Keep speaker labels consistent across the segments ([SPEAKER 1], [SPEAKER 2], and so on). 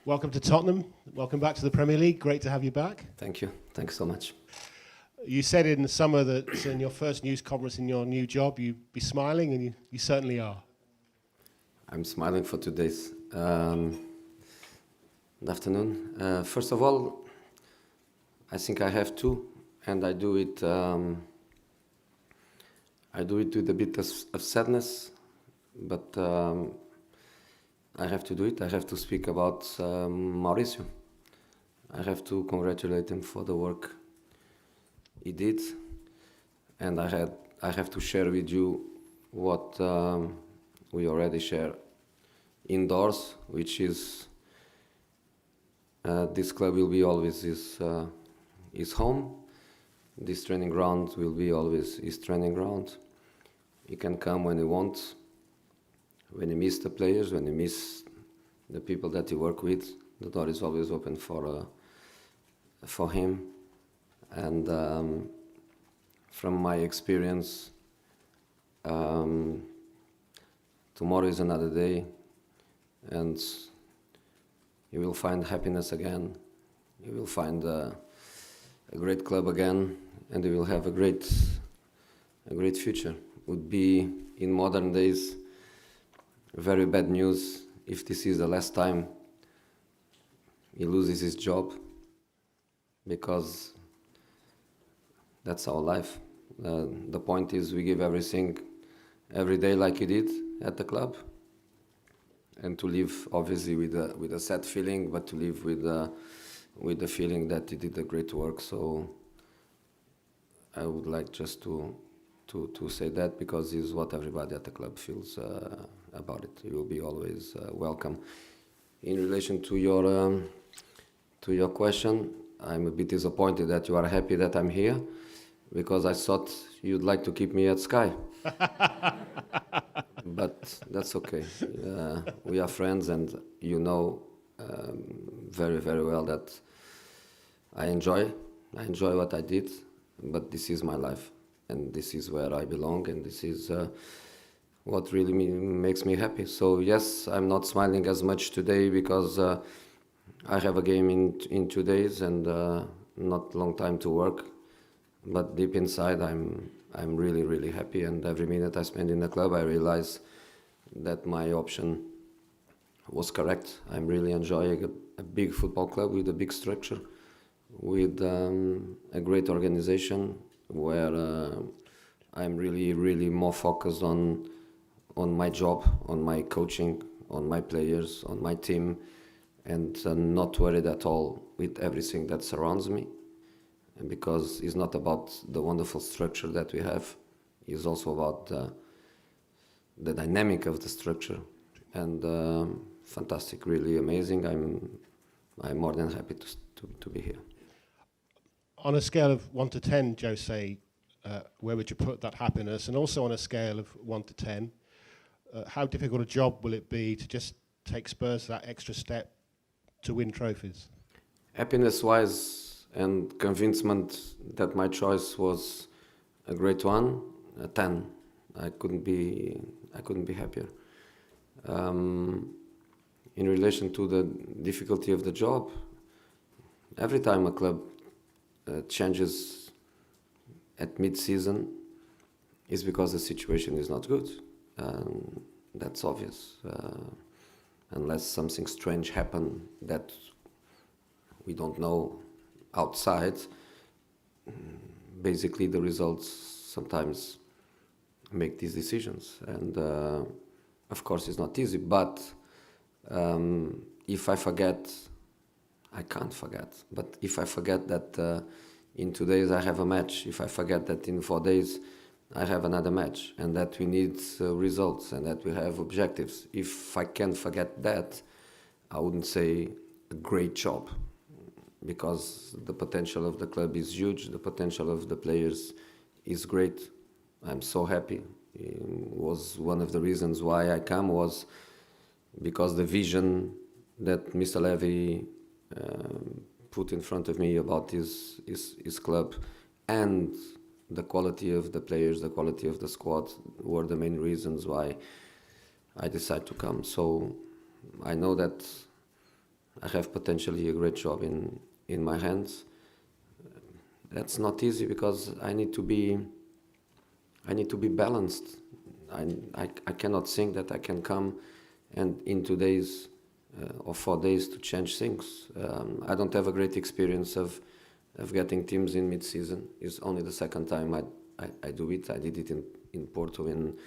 [SPEAKER 1] Welcome to Tottenham. Welcome back to the Premier League. Great to have you back.
[SPEAKER 2] Thank you. Thanks so much.
[SPEAKER 1] You said in the summer that in your first news conference in your new job, you'd be smiling, and you certainly are.
[SPEAKER 2] I'm smiling for 2 days. Good afternoon. First of all, I think I have to, and I do it. I do it with a bit of sadness, but I have to do it. I have to speak about Mauricio. I have to congratulate him for the work he did, and I have to share with you what we already share indoors, which is this club will be always his home. This training ground will be always his training ground. He can come when he wants. When he miss the players, when he miss the people that he work with, the door is always open for him. And from my experience, tomorrow is another day, and you will find happiness again. You will find a great club again, and you will have a great future. Would be in modern days very bad news if this is the last time he loses his job, because that's our life. The point is we give everything every day like he did at the club, and to live obviously with a sad feeling, but to live with the feeling that he did a great work. So I would like just to say that, because it's what everybody at the club feels about it. You will be always welcome. In relation to your question, I'm a bit disappointed that you are happy that I'm here, because I thought you'd like to keep me at Sky. But that's okay. We are friends, and you know very, very well that I enjoy what I did, but this is my life, and this is where I belong, and this is what really makes me happy. So yes, I'm not smiling as much today because I have a game in 2 days and not long time to work. But deep inside, I'm really, really happy, and every minute I spend in the club, I realize that my option was correct. I'm really enjoying a big football club with a big structure, with a great organization, where I'm really, really more focused on my job, on my coaching, on my players, on my team, and not worried at all with everything that surrounds me. And because it's not about the wonderful structure that we have, it's also about the dynamic of the structure, and fantastic, really amazing. I'm more than happy to be here.
[SPEAKER 1] On a scale of 1 to 10, Jose, where would you put that happiness? And also on a scale of 1 to 10, how difficult a job will it be to just take Spurs that extra step to win trophies?
[SPEAKER 2] Happiness-wise and convincement that my choice was a great one, a 10. I couldn't be happier. In relation to the difficulty of the job, every time a club changes at mid-season is because the situation is not good. That's obvious. Unless something strange happens that we don't know outside, basically the results sometimes make these decisions. And of course it's not easy, but if I forget, I can't forget, but if I forget that in 2 days I have a match, if I forget that in 4 days I have another match, and that we need results, and that we have objectives, if I can forget that, I wouldn't say a great job, because the potential of the club is huge, the potential of the players is great. I'm so happy. It was one of the reasons why I come, was because the vision that Mr. Levy put in front of me about his club, and the quality of the players, the quality of the squad, were the main reasons why I decided to come. So I know that I have potentially a great job in my hands. That's not easy because I need to be balanced. I cannot think that I can come and in 2 days or 4 days to change things. I don't have a great experience of getting teams in mid-season. It's only the second time I do it. I did it in Porto in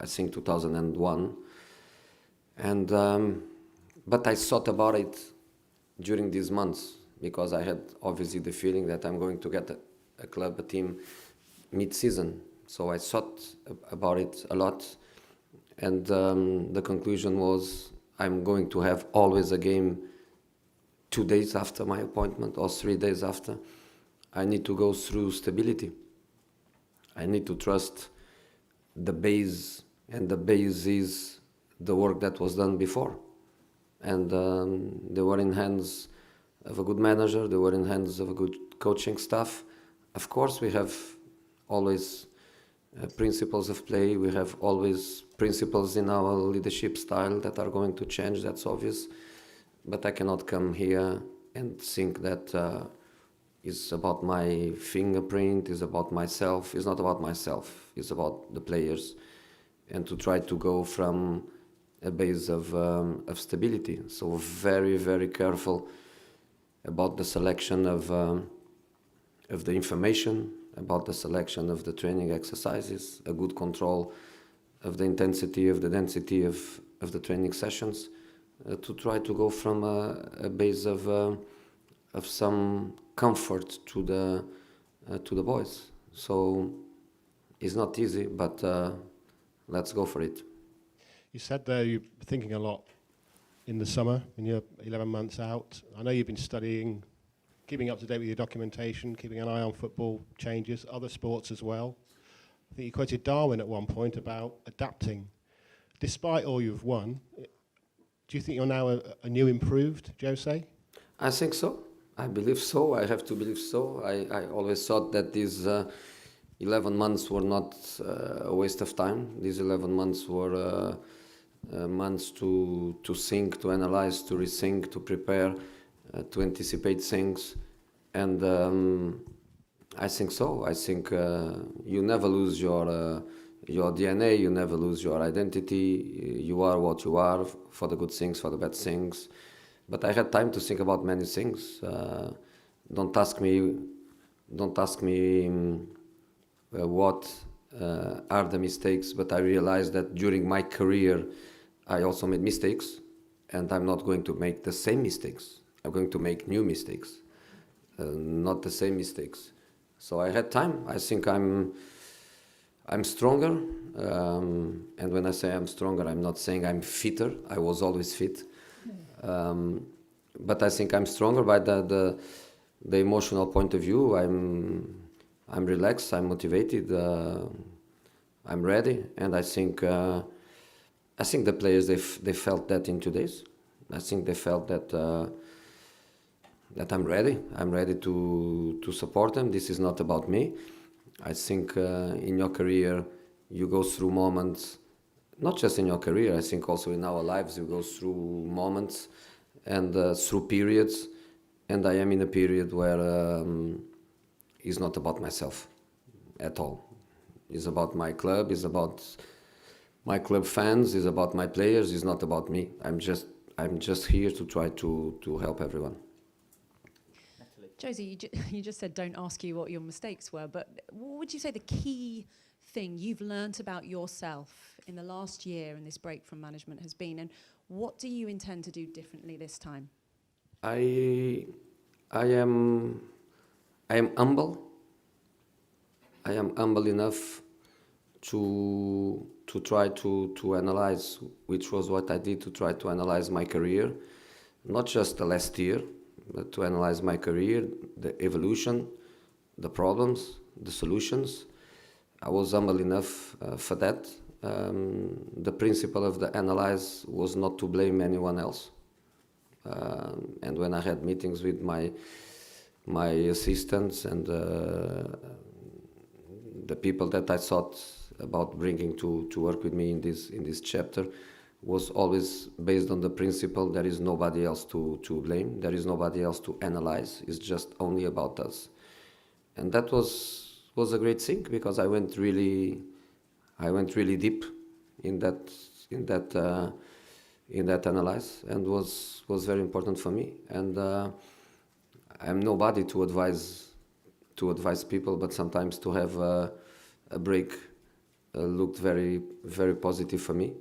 [SPEAKER 2] I think 2001, and but I thought about it during these months because I had obviously the feeling that I'm going to get a team mid-season. So I thought about it a lot, and the conclusion was I'm going to have always a game 2 days after my appointment or 3 days after. I need to go through stability. I need to trust the base, and the base is the work that was done before. And they were in hands of a good manager, they were in hands of a good coaching staff. Of course, we have always principles of play, we have always principles in our leadership style that are going to change, that's obvious. But I cannot come here and think that it's about my fingerprint, it's about myself. It's not about myself, it's about the players. And to try to go from a base of stability. So very, very careful about the selection of the information, about the selection of the training exercises, a good control of the intensity, of the density of the training sessions, to try to go from a base of some comfort to the boys. So it's not easy, but let's go for it.
[SPEAKER 1] You said there you're thinking a lot in the summer, when you're 11 months out. I know you've been studying, keeping up to date with your documentation, keeping an eye on football changes, other sports as well. I think you quoted Darwin at one point about adapting. Despite all you've won, do you think you're now a new improved Jose?
[SPEAKER 2] I think so. I believe so. I have to believe so. I always thought that these 11 months were not a waste of time. These 11 months were months to think, to analyze, to rethink, to prepare, to anticipate things. And I think so. I think you never lose your DNA, you never lose your identity. You are what you are, for the good things, for the bad things. But I had time to think about many things. Don't ask me what are the mistakes, but I realized that during my career I also made mistakes, and I'm not going to make the same mistakes. I'm going to make new mistakes, not the same mistakes. So I had time. I think I'm stronger, and when I say I'm stronger, I'm not saying I'm fitter. I was always fit, but I think I'm stronger by the emotional point of view. I'm relaxed, I'm motivated, I'm ready, and I think the players they felt that in 2 days. I think they felt that I'm ready. I'm ready to support them. This is not about me. I think in your career you go through moments, not just in your career. I think also in our lives you go through moments and through periods, and I am in a period where. It's not about myself at all. It's about my club, it's about my club fans, it's about my players, it's not about me. I'm just here to try to help everyone.
[SPEAKER 3] Josie, you just said don't ask you what your mistakes were, but what would you say the key thing you've learnt about yourself in the last year and this break from management has been, and what do you intend to do differently this time?
[SPEAKER 2] I am humble. I am humble enough to try to analyze, which was what I did, to try to analyze my career, not just the last year, but to analyze my career, the evolution, the problems, the solutions. I was humble enough for that. The principle of the analyze was not to blame anyone else. And when I had meetings with my assistants and the people that I thought about bringing to work with me in this chapter, was always based on the principle there is nobody else to blame, there is nobody else to analyze, it's just only about us. And that was a great thing, because I went really deep in that analysis, and was very important for me. And I'm nobody to advise people, but sometimes to have a break looked very, very positive for me.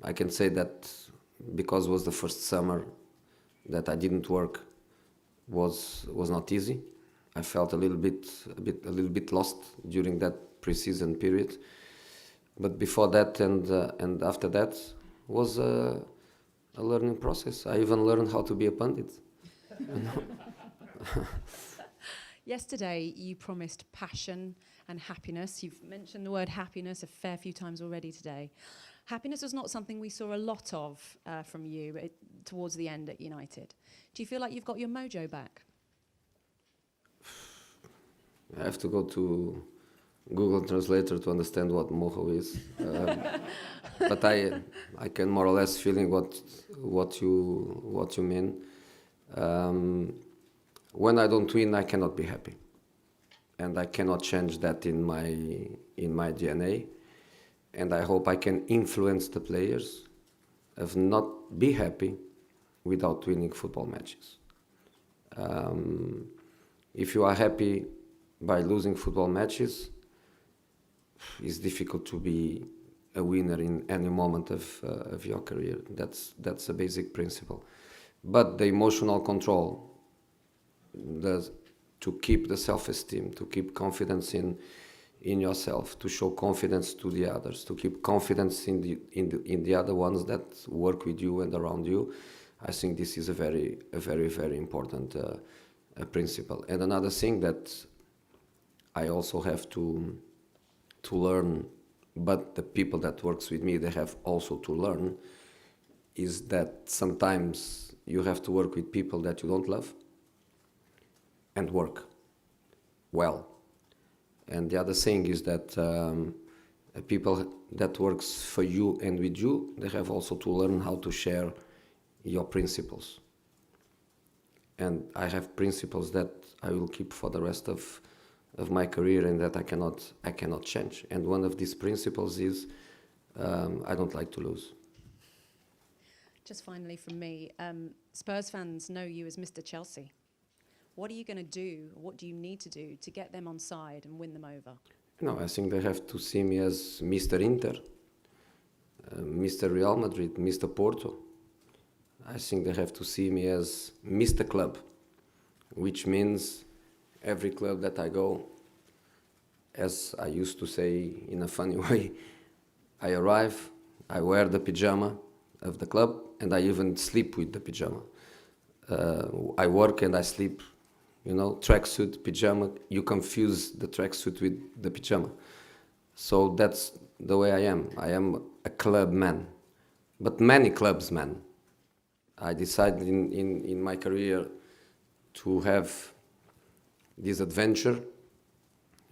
[SPEAKER 2] I can say that because it was the first summer that I didn't work, was not easy. I felt a little bit lost during that pre-season period. But before that and after that was a learning process. I even learned how to be a pundit.
[SPEAKER 3] Yesterday, you promised passion and happiness. You've mentioned the word happiness a fair few times already today. Happiness was not something we saw a lot of from you towards the end at United. Do you feel like you've got your mojo back?
[SPEAKER 2] I have to go to Google Translator to understand what mojo is. But I can more or less feeling what you mean. When I don't win, I cannot be happy, and I cannot change that in my DNA. And I hope I can influence the players of not be happy without winning football matches. If you are happy by losing football matches, it's difficult to be a winner in any moment of your career. That's a basic principle. But the emotional control, to keep the self-esteem, to keep confidence in yourself, to show confidence to the others, to keep confidence in the other ones that work with you and around you, I think this is a very, very important principle. And another thing that I also have to learn, but the people that works with me, they have also to learn, is that sometimes you have to work with people that you don't love and work well. And the other thing is that people that works for you and with you, they have also to learn how to share your principles. And I have principles that I will keep for the rest of my career, and that I cannot change. And one of these principles is I don't like to lose.
[SPEAKER 3] Just finally from me, Spurs fans know you as Mr. Chelsea. What are you going to do, what do you need to do to get them on side and win them over?
[SPEAKER 2] No, I think they have to see me as Mr. Inter, Mr. Real Madrid, Mr. Porto. I think they have to see me as Mr. Club, which means every club that I go, as I used to say in a funny way, I arrive, I wear the pyjama of the club, and I even sleep with the pyjama. I work and I sleep, tracksuit, pyjama. You confuse the tracksuit with the pyjama. So that's the way I am. I am a club man, but many clubs man. I decided in my career to have this adventure,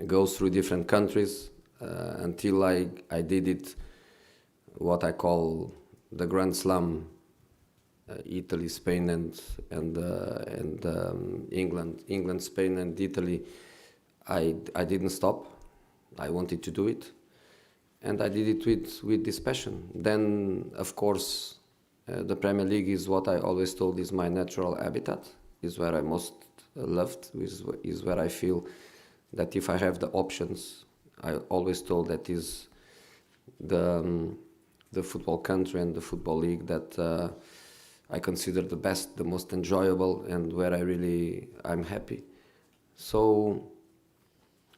[SPEAKER 2] go through different countries until I did it, what I call the Grand Slam, Italy, Spain, and England, Spain, and Italy. I didn't stop. I wanted to do it, and I did it with this passion. Then, of course, the Premier League is what I always told is my natural habitat. Is where I most loved. Is where I feel that if I have the options, I always told that is the football country and the football league that I consider the best, the most enjoyable, and where I'm happy. So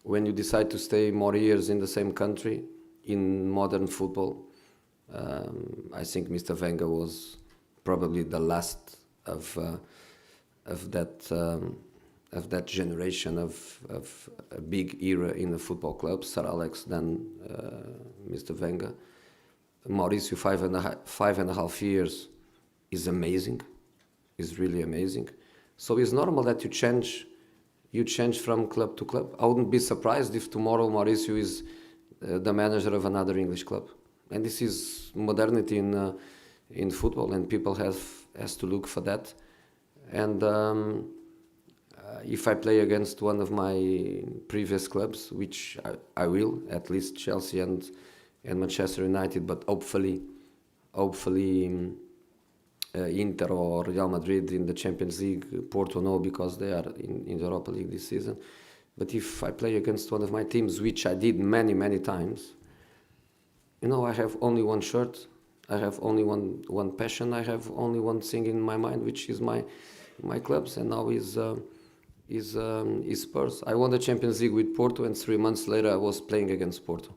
[SPEAKER 2] when you decide to stay more years in the same country, in modern football, I think Mr. Wenger was probably the last of that generation of a big era in the football club. Sir Alex, then Mr. Wenger. Mauricio, 5.5 years is amazing, is really amazing. So it's normal that you change from club to club. I wouldn't be surprised if tomorrow Mauricio is the manager of another English club. and this is modernity in football, and people has to look for that. And if I play against one of my previous clubs, which I will, at least Chelsea and Manchester United, but hopefully Inter or Real Madrid in the Champions League, Porto no, because they are in the Europa League this season. But if I play against one of my teams, which I did many times, I have only one shirt, I have only one passion, I have only one thing in my mind, which is my clubs, and now is Spurs. I won the Champions League with Porto, and 3 months later I was playing against Porto,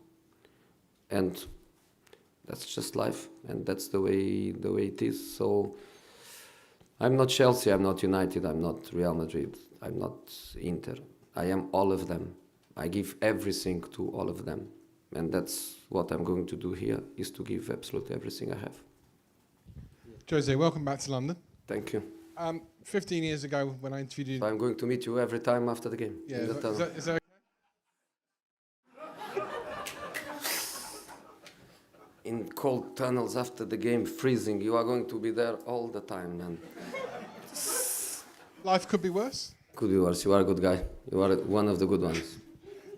[SPEAKER 2] and that's just life, and that's the way it is. So I'm not Chelsea, I'm not United, I'm not Real Madrid, I'm not Inter. I am all of them. I give everything to all of them, and that's what I'm going to do here, is to give absolutely everything I have.
[SPEAKER 4] Jose, welcome back to London.
[SPEAKER 2] Thank you.
[SPEAKER 4] 15 years ago when I interviewed you...
[SPEAKER 2] So I'm going to meet you every time after the game.
[SPEAKER 4] Yeah, is that okay?
[SPEAKER 2] In cold tunnels after the game, freezing, you are going to be there all the time, man.
[SPEAKER 4] Life could be worse?
[SPEAKER 2] Could be worse. You are a good guy. You are one of the good ones.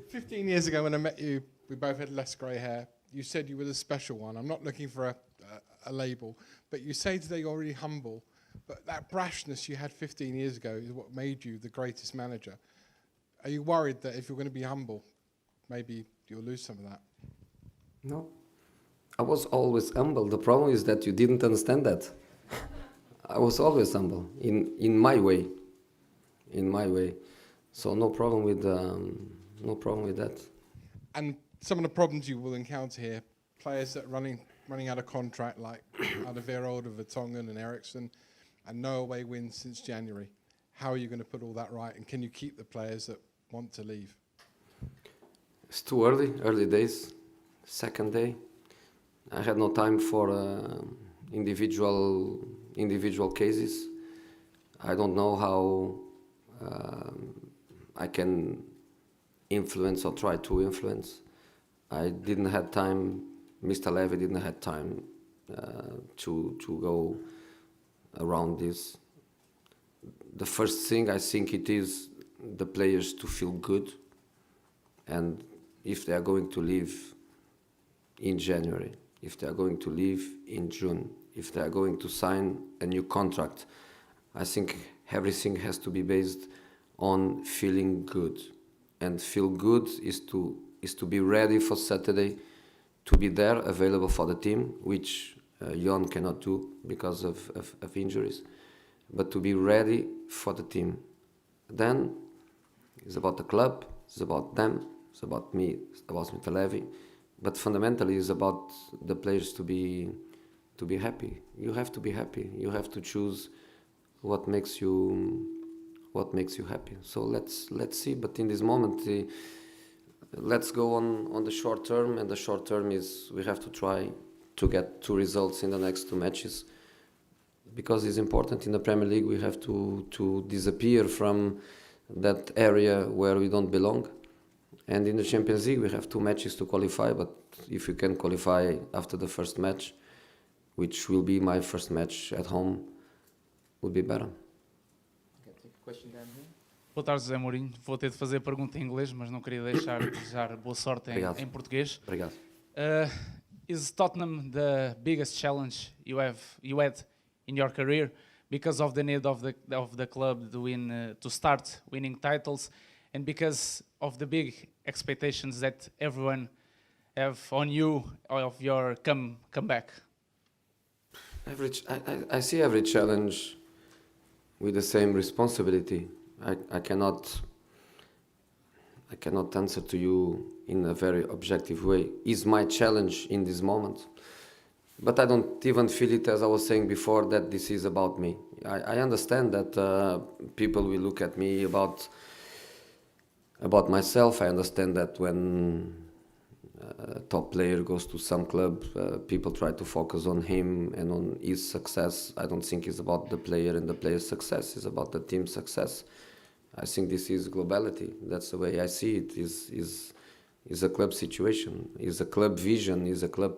[SPEAKER 4] 15 years ago when I met you, we both had less grey hair. You said you were the special one. I'm not looking for a label, but you say today you're really humble. But that brashness you had 15 years ago is what made you the greatest manager. Are you worried that if you're going to be humble, maybe you'll lose some of that?
[SPEAKER 2] No. I was always humble. The problem is that you didn't understand that. I was always humble, in my way. In my way. So no problem with that.
[SPEAKER 4] And some of the problems you will encounter here, players that are running out of contract, like Alderweireld, Vertonghen and Eriksen, and no away wins since January. How are you going to put all that right, and can you keep the players that want to leave?
[SPEAKER 2] It's too early days, second day. I had no time for individual cases. I don't know how I can influence or try to influence. I didn't have time, Mr. Levy didn't have time to go around this. The first thing, I think it is the players to feel good, and if they are going to leave in January, if they are going to leave in June, if they are going to sign a new contract, I think everything has to be based on feeling good. And feel good is to be ready for Saturday, to be there, available for the team, which Jon cannot do because of injuries, but to be ready for the team. Then it's about the club, it's about them, it's about me, it's about Mr. Levy, but fundamentally it's about the players to be happy. You have to be happy. You have to choose what makes you happy. So let's see. But in this moment, let's go on the short term, and the short term is we have to try to get 2 results in the next 2 matches, because it's important in the Premier League. We have to disappear from that area where we don't belong. And in the Champions League, we have 2 matches to qualify, but if you can qualify after the first match, which will be my first match at home, would be better.
[SPEAKER 5] Boa tarde, José Mourinho. Vou ter de fazer a pergunta em inglês, mas não queria deixar de desejar boa sorte em português.
[SPEAKER 2] Obrigado.
[SPEAKER 5] Is Tottenham the biggest challenge you had in your career because of the need of the club to start winning titles, and because of the big expectations that everyone have on you of your comeback?
[SPEAKER 2] I see every challenge with the same responsibility. I cannot answer to you in a very objective way. Is my challenge in this moment, but I don't even feel it, as I was saying before, that this is about me. I understand that people will look at me about myself. I understand that when a top player goes to some club, people try to focus on him and on his success. I don't think it's about the player and the player's success. It's about the team's success. I think this is globality. That's the way I see it. Is a club situation. Is a club vision. Is a club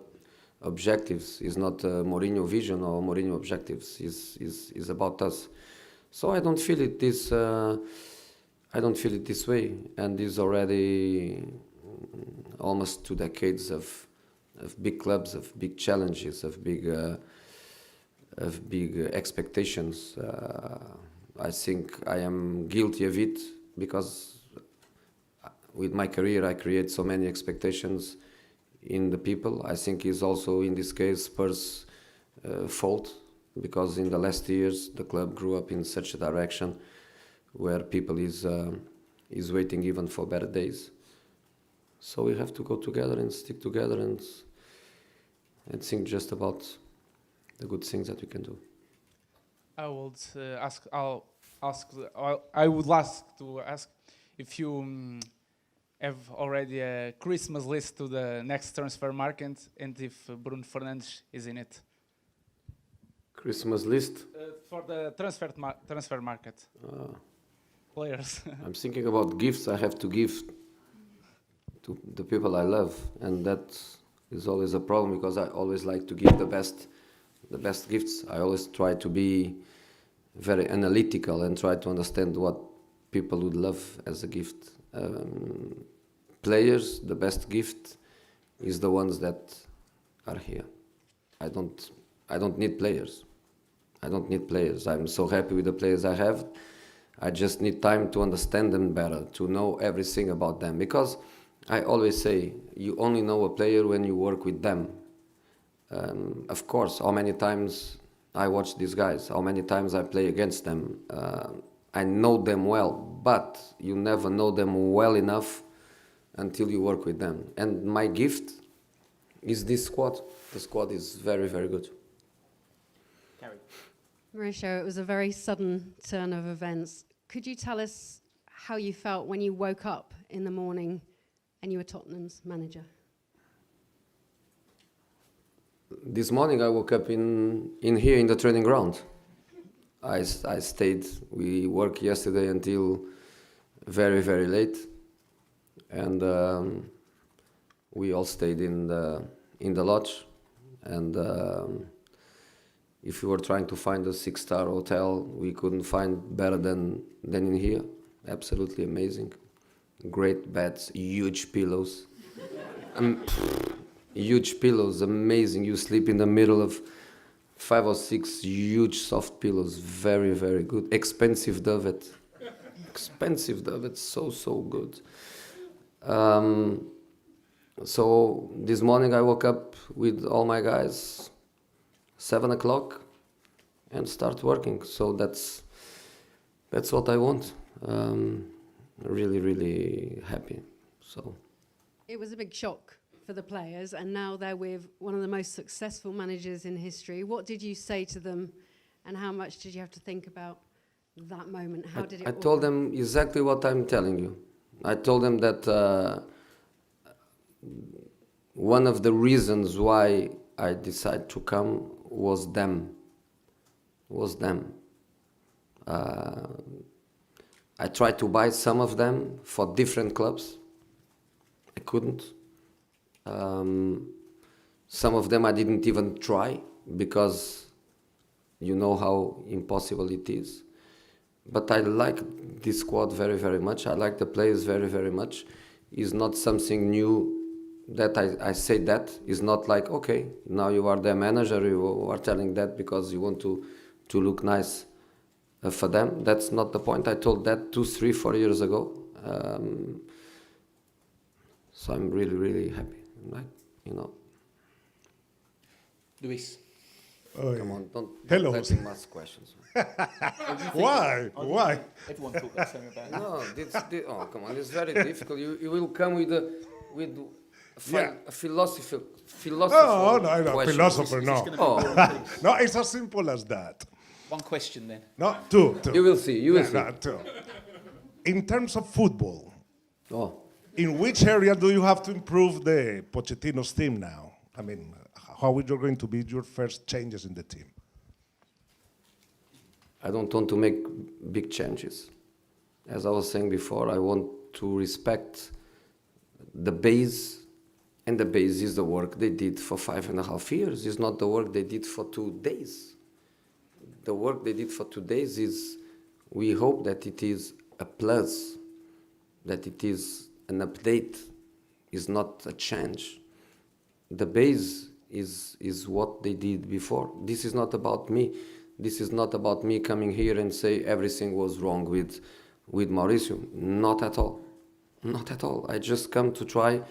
[SPEAKER 2] objectives. It's not Mourinho vision or Mourinho objectives. Is about us. So I don't feel it this. I don't feel it this way, and it's already almost 2 decades of big clubs, of big challenges, of big expectations. I think I am guilty of it because with my career I create so many expectations in the people. I think it's also in this case Spurs' fault, because in the last years the club grew up in such a direction where people is waiting even for better days. So we have to go together and stick together and think just about the good things that we can do.
[SPEAKER 5] I would I would like to ask if you have already a Christmas list to the next transfer market, and if Bruno Fernandes is in it.
[SPEAKER 2] Christmas list?
[SPEAKER 5] For the transfer market. Players.
[SPEAKER 2] I'm thinking about gifts I have to give to the people I love, and that is always a problem because I always like to give the best gifts. I always try to be very analytical and try to understand what people would love as a gift. Players, the best gift is the ones that are here. I don't need players. I don't need players. I'm so happy with the players I have. I just need time to understand them better, to know everything about them. Because I always say, you only know a player when you work with them. Of course, how many times I watch these guys, how many times I play against them. I know them well, but you never know them well enough until you work with them. And my gift is this squad. The squad is very, very good.
[SPEAKER 6] Mauricio, it was a very sudden turn of events. Could you tell us how you felt when you woke up in the morning and you were Tottenham's manager?
[SPEAKER 2] This morning I woke up in here in the training ground. I stayed. We worked yesterday until very, very late, and we all stayed in the lodge. And if we were trying to find a 6-star hotel, we couldn't find better than in here. Absolutely amazing. Great beds, huge pillows. Huge pillows, amazing. You sleep in the middle of 5 or 6 huge soft pillows. Very, very good. Expensive duvet. Expensive duvet, so good. So this morning I woke up with all my guys 7 o'clock and start working. So that's what I want. Really, really happy. So
[SPEAKER 6] It was a big shock for the players, and now they're with one of the most successful managers in history. What did you say to them, and how much did you have to think about that moment? How did it
[SPEAKER 2] I told them exactly what I'm telling you. I told them that one of the reasons why I decided to come was them. I tried to buy some of them for different clubs. I couldn't. Some of them I didn't even try because you know how impossible it is. But I like this squad very, very much. I like the players very, very much. It's not something new that I say that. It's not like, okay, now you are their manager, you are telling that because you want to look nice for them. That's not the point. I told that 2, 3, 4 years ago. So I'm really, really happy. Like, you know.
[SPEAKER 7] Luis.
[SPEAKER 2] Come on, don't
[SPEAKER 1] Hello.
[SPEAKER 2] let him ask questions.
[SPEAKER 1] Why? Why?
[SPEAKER 7] Everyone thought the same about you.
[SPEAKER 2] No, oh, come on, it's very difficult. You will come with a philosopher.
[SPEAKER 1] Oh, no,
[SPEAKER 2] question.
[SPEAKER 1] philosopher, no.
[SPEAKER 2] Oh,
[SPEAKER 1] No, it's as simple as that.
[SPEAKER 7] One question then.
[SPEAKER 1] No, two.
[SPEAKER 2] you will see. You will see.
[SPEAKER 1] No, two. In terms of football,
[SPEAKER 2] Oh,
[SPEAKER 1] in which area do you have to improve the Pochettino's team now? I mean, how are you going to be your first changes in the team?
[SPEAKER 2] I don't want to make big changes. As I was saying before, I want to respect the base And the base is the work they did for 5.5 years. It's not the work they did for 2 days. The work they did for 2 days is, we hope that it is a plus, that it is an update, is not a change. The base is what they did before. This is not about me. This is not about me coming here and say everything was wrong with Mauricio. Not at all. Not at all. I just come to try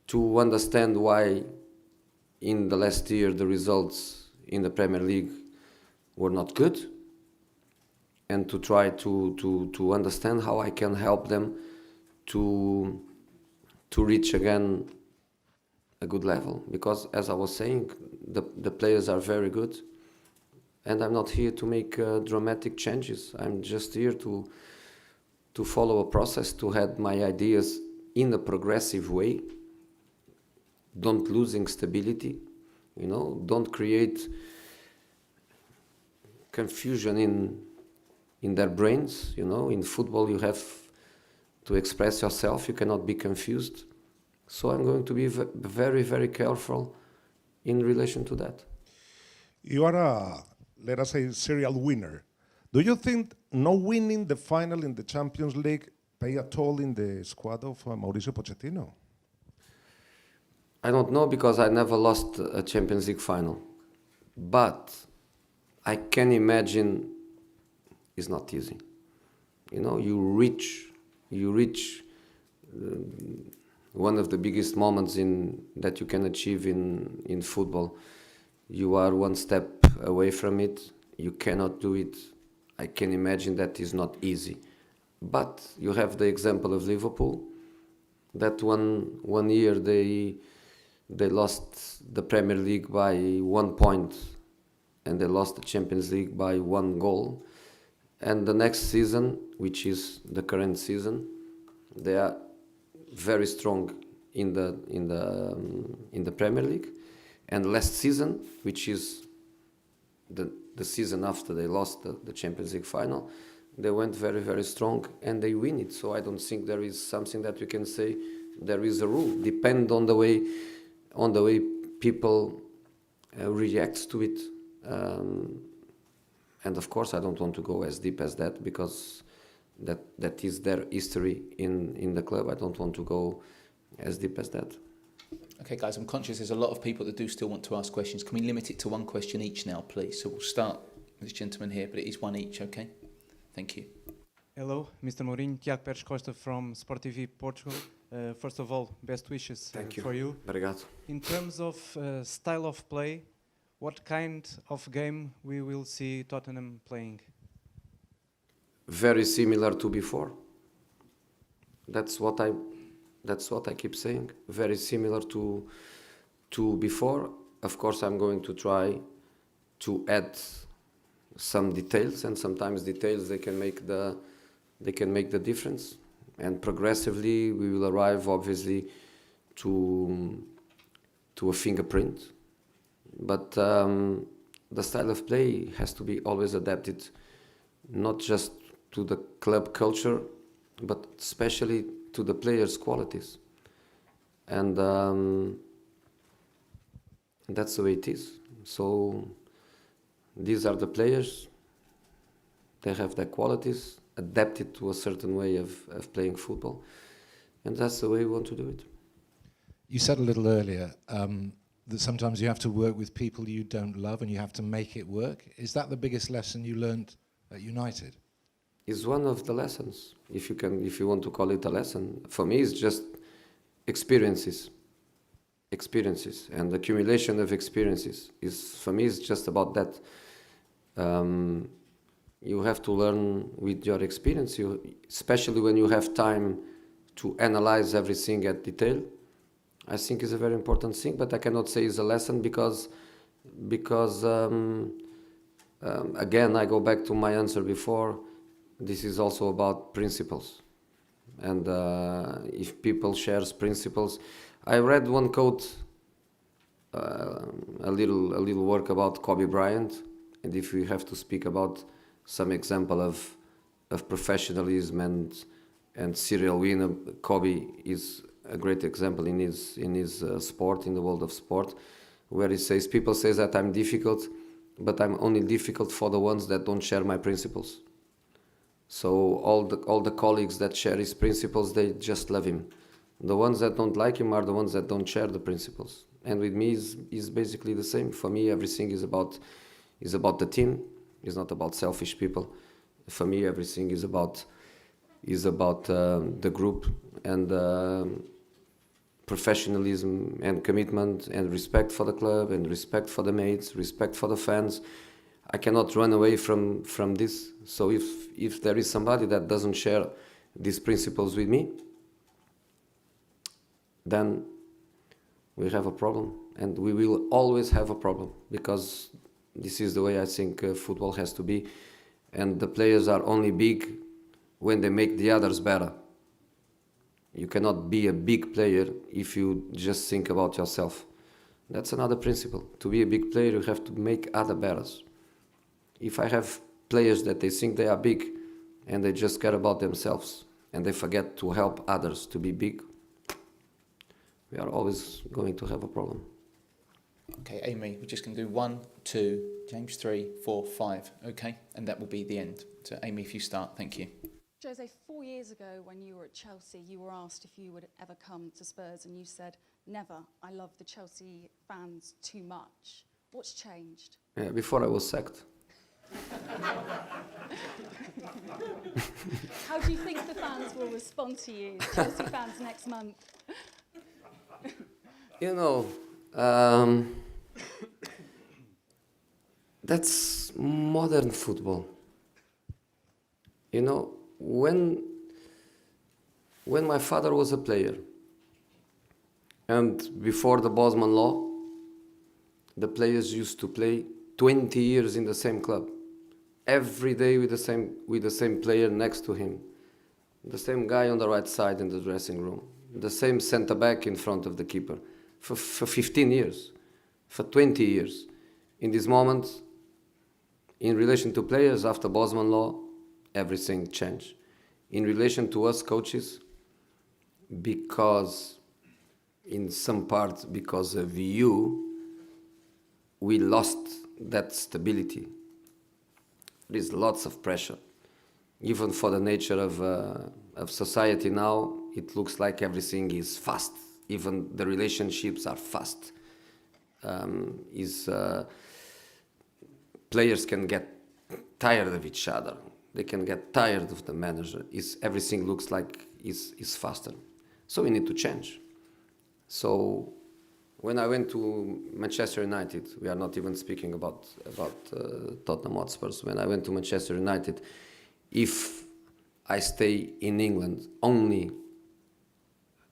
[SPEAKER 2] to understand why in the last year the results in the Premier League were not good, and to try to understand how I can help them to reach again a good level. Because as I was saying, the players are very good, and I'm not here to make dramatic changes. I'm just here to follow a process, to have my ideas in a progressive way, don't losing stability, you know, don't create confusion in their brains, you know. In football you have to express yourself, you cannot be confused. So I'm going to be very, very careful in relation to that.
[SPEAKER 8] You are a, let us say, serial winner. Do you think no winning the final in the Champions League play a toll in the squad of Mauricio Pochettino?
[SPEAKER 2] I don't know, because I never lost a Champions League final. But I can imagine it's not easy. You know, you reach one of the biggest moments that you can achieve in football. You are one step away from it. You cannot do it. I can imagine that is not easy. But you have the example of Liverpool, that one year they lost the Premier League by 1 point, and they lost the Champions League by 1 goal. And the next season, which is the current season, they are very strong in the Premier League. And last season, which is the season after they lost the Champions League final, they went very, very strong and they win it. So I don't think there is something that we can say there is a rule. Depend on the way people react to it. And of course I don't want to go as deep as that, because that is their history in the club. I don't want to go as deep as that.
[SPEAKER 7] Okay, guys, I'm conscious there's a lot of people that do still want to ask questions. Can we limit it to 1 question each now, please? So we'll start with this gentleman here, but it is 1 each, okay? Thank you.
[SPEAKER 9] Hello, Mr. Mourinho, Tiago Pérez Costa from Sport TV Portugal. First of all, best wishes for you.
[SPEAKER 2] Obrigado.
[SPEAKER 9] In terms of style of play, what kind of game we will see Tottenham playing?
[SPEAKER 2] Very similar to before. That's what I keep saying. Very similar to before. Of course, I'm going to try to add some details, and sometimes details they can make the difference. And progressively, we will arrive, obviously, to a fingerprint. But the style of play has to be always adapted, not just to the club culture, but especially to the players' qualities. And that's the way it is. So these are the players. They have their qualities, adapted to a certain way of playing football. And that's the way we want to do it.
[SPEAKER 10] You said a little earlier that sometimes you have to work with people you don't love and you have to make it work. Is that the biggest lesson you learned at United?
[SPEAKER 2] Is one of the lessons, if you want to call it a lesson. For me, it's just experiences, and accumulation of experiences. For me, it's just about that. You have to learn with your experience, especially when you have time to analyze everything at detail. I think is a very important thing, but I cannot say it's a lesson because again, I go back to my answer before. This is also about principles, and if people share principles, I read one quote, a little work about Kobe Bryant, and if we have to speak about some example of professionalism and serial winner, Kobe is a great example in his sport, in the world of sport, where he says, people say that I'm difficult, but I'm only difficult for the ones that don't share my principles. So all the colleagues that share his principles, they just love him. The ones that don't like him are the ones that don't share the principles. And with me is basically the same. For me, everything is about the team. It's not about selfish people. For me, everything is about the group and professionalism and commitment and respect for the club and respect for the mates, respect for the fans. I cannot run away from this. So if there is somebody that doesn't share these principles with me, then we have a problem, and we will always have a problem, because this is the way I think football has to be, and the players are only big when they make the others better. You cannot be a big player if you just think about yourself. That's another principle. To be a big player, you have to make other better. If I have players that they think they are big and they just care about themselves and they forget to help others to be big, we are always going to have a problem.
[SPEAKER 7] Okay, Amy, we're just going to do 1, 2, James 3, 4, 5, okay? And that will be the end. So, Amy, if you start, thank you.
[SPEAKER 3] Jose, 4 years ago when you were at Chelsea, you were asked if you would ever come to Spurs and you said, never, I love the Chelsea fans too much. What's changed?
[SPEAKER 2] Yeah, before I was sacked.
[SPEAKER 3] How do you think the fans will respond to you, Chelsea fans, next month?
[SPEAKER 2] You know, that's modern football. You know, when my father was a player, and before the Bosman law, the players used to play 20 years in the same club, every day with the same player next to him, the same guy on the right side in the dressing room, the same centre back in front of the keeper, for 15 years, for 20 years. In this moment, in relation to players after Bosman law, everything changed. In relation to us coaches, because in some part because of you, we lost that stability. There is lots of pressure. Even for the nature of society now, it looks like everything is fast. Even the relationships are fast. Players can get tired of each other. They can get tired of the manager. Everything looks like is faster. So we need to change. So when I went to Manchester United, we are not even speaking about Tottenham HOTSPURS. When I went to Manchester United, if I stay in England only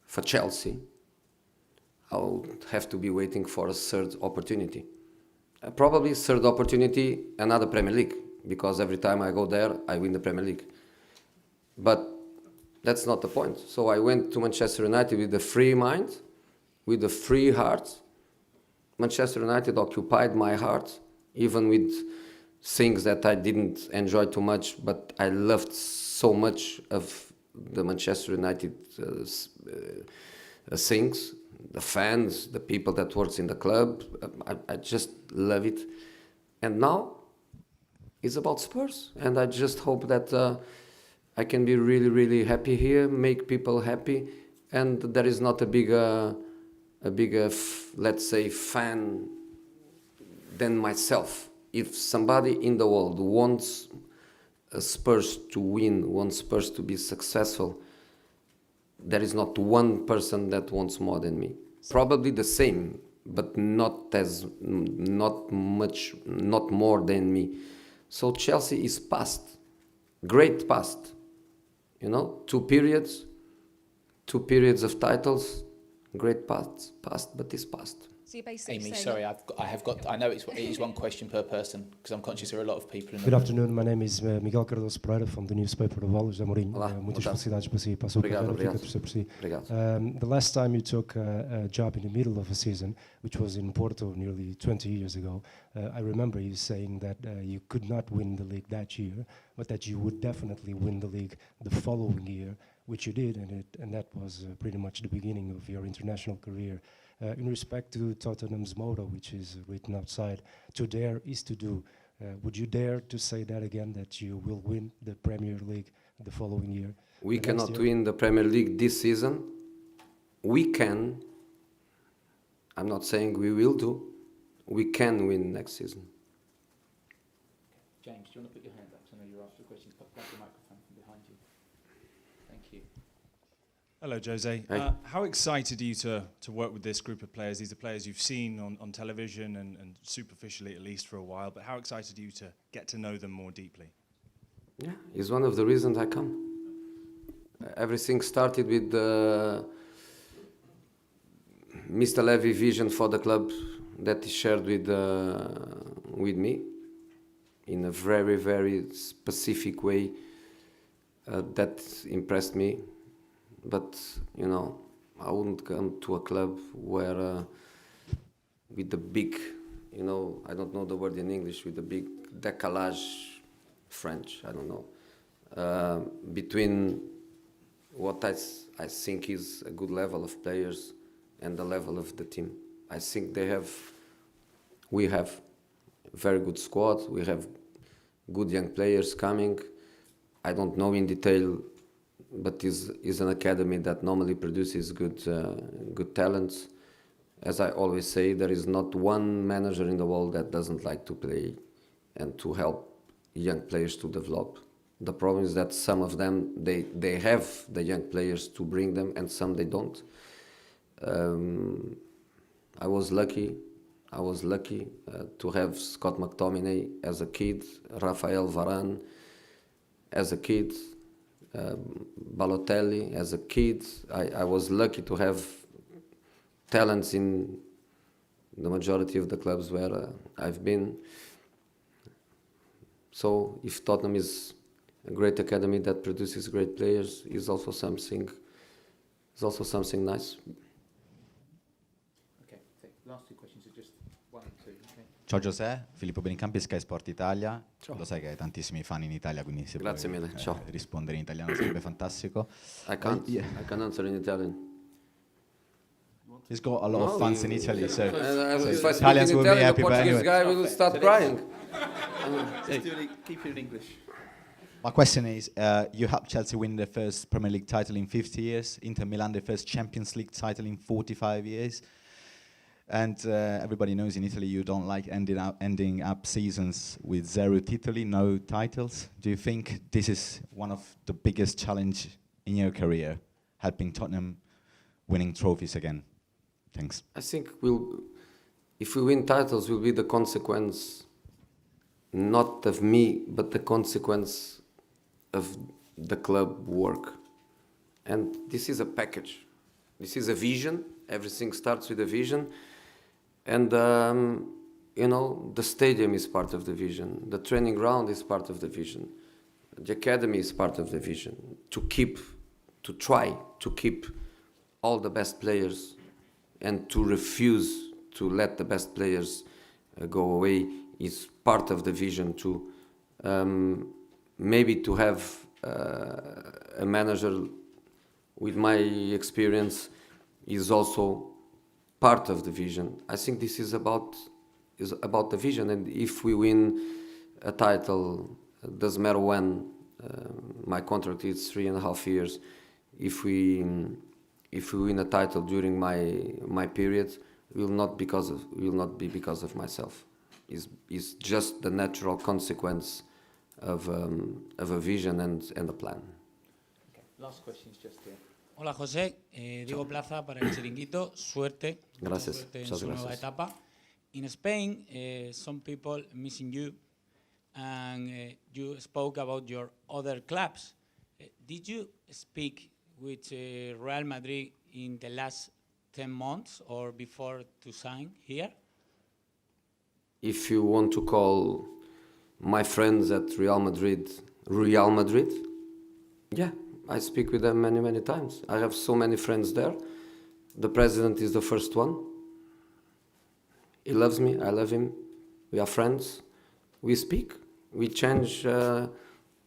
[SPEAKER 2] for Chelsea, I would have to be waiting for a third opportunity. Probably third opportunity, another Premier League, because every time I go there, I win the Premier League. But that's not the point. So I went to Manchester United with a free mind, with a free heart. Manchester United occupied my heart, even with things that I didn't enjoy too much, but I loved so much of the Manchester United things, the fans, the people that works in the club. I just love it. And now it's about Spurs, and I just hope that I can be really, really happy here, make people happy, and there is not a bigger, let's say, fan than myself. If somebody in the world wants Spurs to win, wants Spurs to be successful, there is not one person that wants more than me. Probably the same, but not more than me. So Chelsea is past, great past. You know, two periods of titles, great past, but it's past.
[SPEAKER 3] So you're basically
[SPEAKER 7] Amy,
[SPEAKER 3] saying
[SPEAKER 7] sorry, I know it is one question per person, because I'm conscious there are a lot of people in the
[SPEAKER 11] Good
[SPEAKER 7] room.
[SPEAKER 11] afternoon, my name is Miguel Cardoso Pereira from the newspaper of José Mourinho.
[SPEAKER 2] Olá,
[SPEAKER 11] Muitas
[SPEAKER 2] boa tarde.
[SPEAKER 11] felicidades para si, para a sua carreira, fica a torcer por si.
[SPEAKER 2] Obrigado.
[SPEAKER 11] The last time you took a job in the middle of a season, which was in Porto nearly 20 years ago, I remember you saying that you could not win the league that year, but that you would definitely win the league the following year. which you did, and that was pretty much the beginning of your international career. In respect to Tottenham's motto, which is written outside, to dare is to do. Would you dare to say that again, that you will win the Premier League the following year?
[SPEAKER 2] We cannot win the Premier League this season. We can. I'm not saying we will do. We can win next season.
[SPEAKER 7] James, do you want to put your hand up? So I know you're after questions. Put the microphone from behind you. Thank you.
[SPEAKER 12] Hello, Jose.
[SPEAKER 2] Hey.
[SPEAKER 12] How excited are you to work with this group of players? These are players you've seen on television and superficially at least for a while, but how excited are you to get to know them more deeply?
[SPEAKER 2] Yeah, it's one of the reasons I come. Everything started with Mr. Levy's vision for the club that he shared with me in a very, very specific way that impressed me. But, you know, I wouldn't come to a club where with the big, you know, I don't know the word in English, with the big décalage, French, I don't know, between what I think is a good level of players and the level of the team. I think we have a very good squad, we have good young players coming. I don't know in detail, but is an academy that normally produces good talents. As I always say, there is not one manager in the world that doesn't like to play and to help young players to develop. The problem is that some of them, they have the young players to bring them, and some they don't. I was lucky to have Scott McTominay as a kid, Rafael Varane as a kid, Balotelli as a kid. I was lucky to have talents in the majority of the clubs where I've been. So if Tottenham is a great academy that produces great players, is also something nice.
[SPEAKER 7] Okay, last two questions are just 1 and 2. Okay.
[SPEAKER 13] Ciao José, Filippo Benicampi, Sky Sport Italia. Ciao. Lo sai che hai tantissimi fan in Italia, quindi se
[SPEAKER 2] Grazie
[SPEAKER 13] puoi
[SPEAKER 2] mille. Ciao.
[SPEAKER 13] rispondere in italiano sarebbe fantastico.
[SPEAKER 2] I can answer in Italian.
[SPEAKER 13] He's got a lot of fans in Italy, so
[SPEAKER 2] if I speak
[SPEAKER 13] Italians
[SPEAKER 2] in
[SPEAKER 13] will be
[SPEAKER 2] Italian,
[SPEAKER 13] happy.
[SPEAKER 2] the
[SPEAKER 13] But
[SPEAKER 2] Portuguese
[SPEAKER 13] anyway,
[SPEAKER 2] guy will start crying.
[SPEAKER 7] Keep it in English.
[SPEAKER 13] my question is: you helped Chelsea win their first Premier League title in 50 years. Inter Milan their first Champions League title in 45 years. And everybody knows in Italy you don't like ending up seasons with 0 titoli, no titles. Do you think this is one of the biggest challenge in your career, helping Tottenham winning trophies again? Thanks.
[SPEAKER 2] I think if we win titles, will be the consequence, not of me, but the consequence of the club work. And this is a package. This is a vision. Everything starts with a vision. And, you know, the stadium is part of the vision. The training ground is part of the vision. The academy is part of the vision. To try to keep all the best players and to refuse to let the best players go away is part of the vision too. Maybe to have a manager with my experience is also part of the vision. I think this is about the vision, and if we win a title, doesn't matter when. My contract is 3.5 years. If we win a title during my period, will not be because of myself. Is just the natural consequence of a vision and a plan.
[SPEAKER 7] Okay. Last question is just here.
[SPEAKER 14] Hola José, Diego Plaza para el Chiringuito. Suerte.
[SPEAKER 2] Gracias.
[SPEAKER 14] Suerte en
[SPEAKER 2] Muchas
[SPEAKER 14] su nueva
[SPEAKER 2] gracias.
[SPEAKER 14] etapa. In Spain, some people missing you, and you spoke about your other clubs. Did you speak with Real Madrid in the last 10 months or before to sign here?
[SPEAKER 2] If you want to call my friends at Real Madrid, yeah, I speak with them many, many times. I have so many friends there. The president is the first one. He loves me, I love him. We are friends. We speak. We change an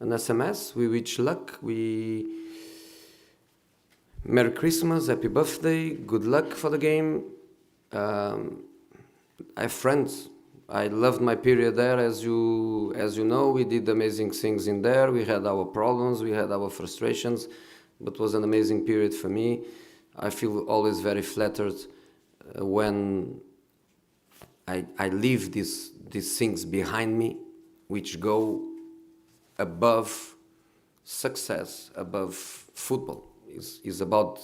[SPEAKER 2] SMS. We wish luck. We Merry Christmas, happy birthday, good luck for the game. I have friends. I loved my period there, as you know. We did amazing things in there. We had our problems, we had our frustrations, but it was an amazing period for me. I feel always very flattered when I leave these things behind me, which go above success, above football. Is about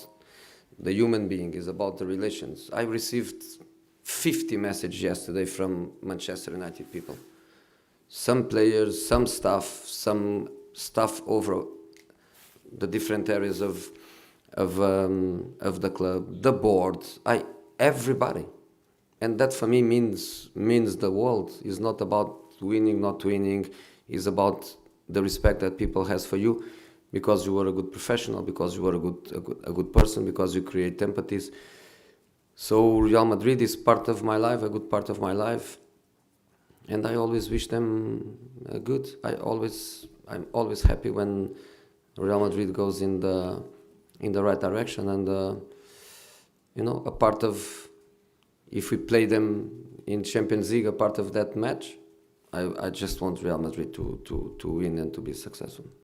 [SPEAKER 2] the human being, is about the relations. I received 50 messages yesterday from Manchester United people. Some players, some staff over the different areas of the club, the board, everybody. And that for me means the world. It's not about winning, not winning. It's about the respect that people has for you, because you were a good professional, because you were a good person, because you create empathies. So Real Madrid is part of my life, a good part of my life, and I always wish them good. I'm always happy when Real Madrid goes in the right direction, and a part of, if we play them in Champions League, a part of that match, I just want Real Madrid to win and to be successful.